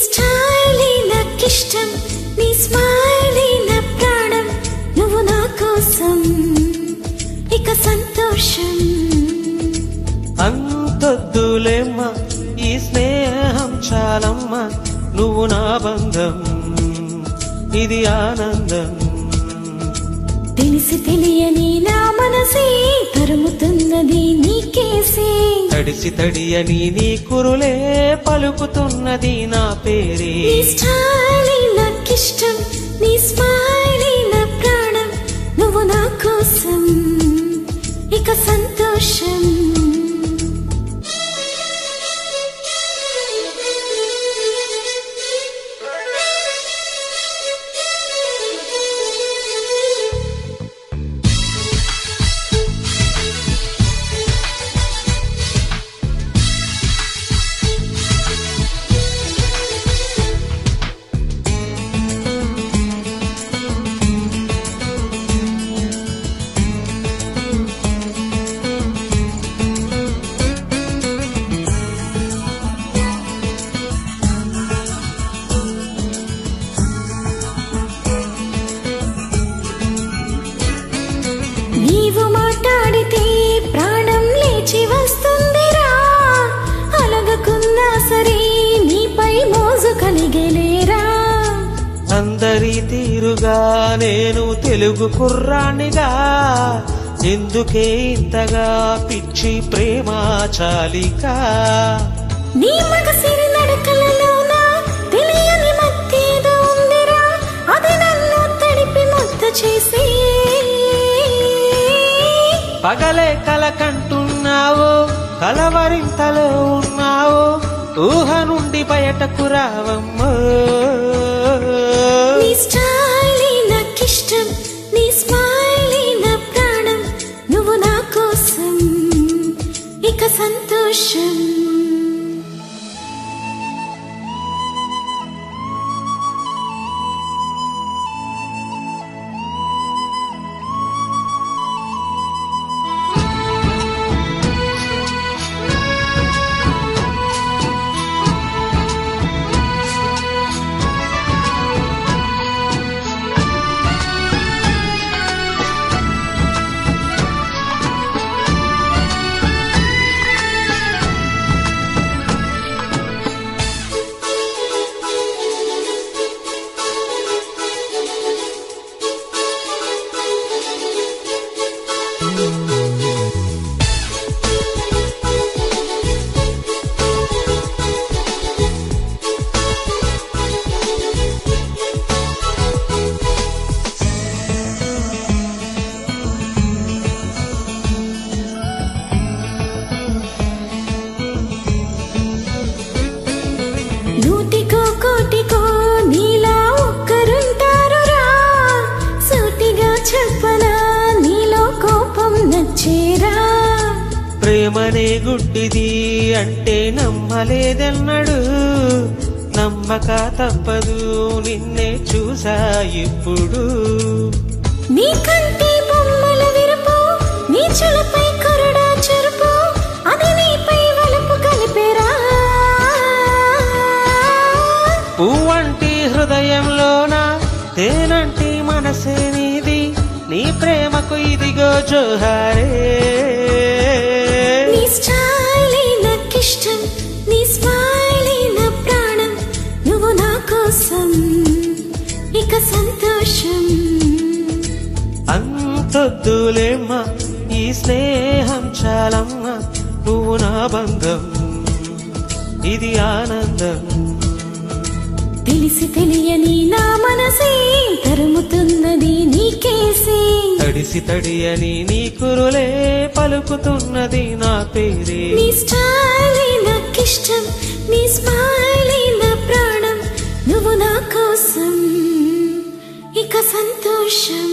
స్టైలే నాకిష్టం నీ స్మైలే నా ప్రాణం నువ్వు నా కోసం ఇక సంతోషం అంతొద్దులేమ్మా ఈ స్నేహం చాలమ్మా నువ్వు నా బంధం ఇది ఆనందం తెలిసి తెలియని నా మనసే తరుముతున్నది నీకేసే తడిసి తడియని నీ కురులే పలుకుతున్నది నా పేరే నీ స్టైలే నాకిష్టం నీ స్మైలే నా ప్రాణం నువ్వు నా కోసం ఇక సంతోషం నీవు మాట్లాడితే ప్రాణం లేచి వస్తుందిరా అలగకున్నా సరే నీపై మోజు కలిగేలేరా అందరి తీరుగా నేను తెలుగు కుర్రానిగా ఎందుకే ఇంతగా పిచ్చి ప్రేమ చాలిక నీ మగసిరి నడకలలోన తెలియని మత్తేదో ఉందిరా అది నన్ను తడిపి ముద్ద చేసి పగలే కల కంటున్నావో కలవరింతలో ఉన్నావో ఊహ నుండి బయటకు రావమ్మో నీ స్టైలే నాకిష్టం నీ స్మైలే నా ప్రాణం నువ్వు నా కోసం ఇక సంతోషం నూటికో కోటికో నీలా ఒక్కరుంటారురా సూటిగా చెప్పనా నీలో కోపం నచ్చేరా ప్రేమనే గుడ్డిది అంటే నమ్మలేదన్నాడు నమ్మక తప్పదు నిన్నే చూసా ఇప్పుడు నీ కంటి బొమ్మల విరుపు నీ చులపై కొరడా చెరుపు అది నీపై వలపు కలిపేరా పువ్వంటి హృదయంలోన తేనంటి మనసే నీది నీ ప్రేమకు ఇదిగో జోహారే నీ స్టైలే నాకిష్టం నీ స్మైలే నా ప్రాణం నువ్వు నా కోసం ఇక సంతోషం అంతొద్దులేమ్మా ఈ స్నేహం చాలమ్మా నువ్వు నా బంధం ఇది ఆనందం తెలిసి తెలియని నా మనసే తరుముతున్నది నీకేసే తడిసి తడియని నీ కురులే పలుకుతున్నది నా పేరే నీ స్టైలే నాకిష్టం నీ స్మైలే నా ప్రాణం నువ్వు నా కోసం ఇక సంతోషం